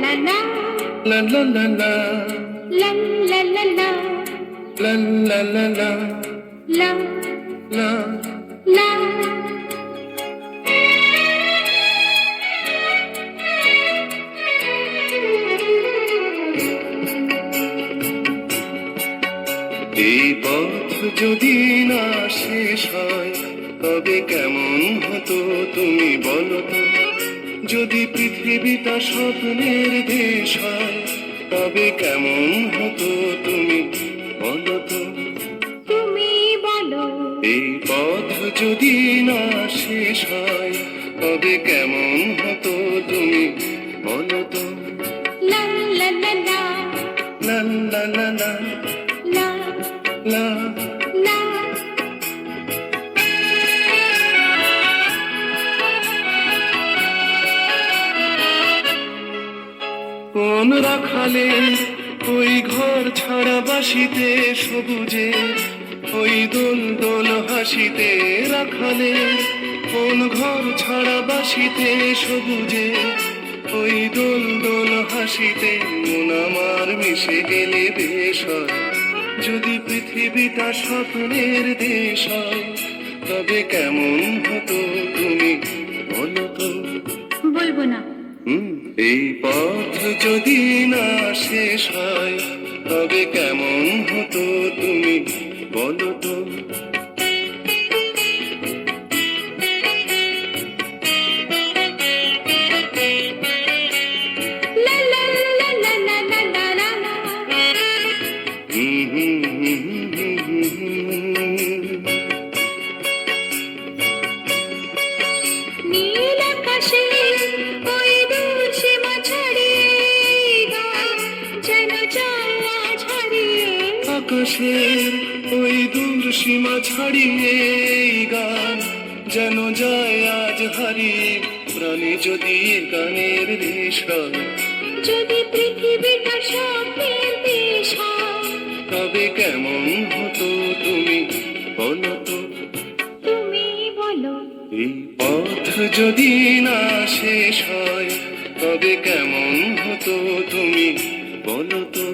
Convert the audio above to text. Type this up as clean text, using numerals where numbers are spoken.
la la la la, la la la la, la la la la, la la. la. এই পথ যদি না শেষ হয় তবে কেমন হতো তুমি বলো তো। যদি পৃথিবীটা স্বপ্নের দেশ হয় তবে কেমন হতো তুমি বলো তো। তুমি বলো এই পথ যদি না শেষ হয় তবে কেমন হতো তুমি বলো তো। লা লা লা লা, লা লা লা লা, লা লা। লা। কোন রাখালে ওই ঘর ছাড়া বাসিতে সবুজে ওই দোল দোল হাসিতে রাখালে কোন ঘর ছাড়া বাসিতে সবুজে ওই দোল দোল হাসিতে মন আমার মিশে গেলে বেশ হয়। যদি পৃথিবীটা স্বপ্নের দেশ হয় তবে কেমন হতো তুমি বলো তো। বলবো না। এই পথ যদি না শেষ হয় তবে কেমন হতো তুমি বলো তো। লা লা লা লা লা লা লা লা লা। নীল আকাশে ওই দূর সীমা ছাড়িয়ে গান যেন যায় আজ হারিয়ে। আকাশের ওই দূর সীমা ছাড়িয়ে এই গান যেন যায় আজ হারিয়ে। প্রাণী যদি এ গানের দেশ হয় যদি পৃথিবীটা স্বপ্নের দেশ হয় তবে কেমন হতো তুমি বলো তো। তুমি বলো এই পথ যদি না শেষ হয় তবে কেমন হতো তুমি বলো তো।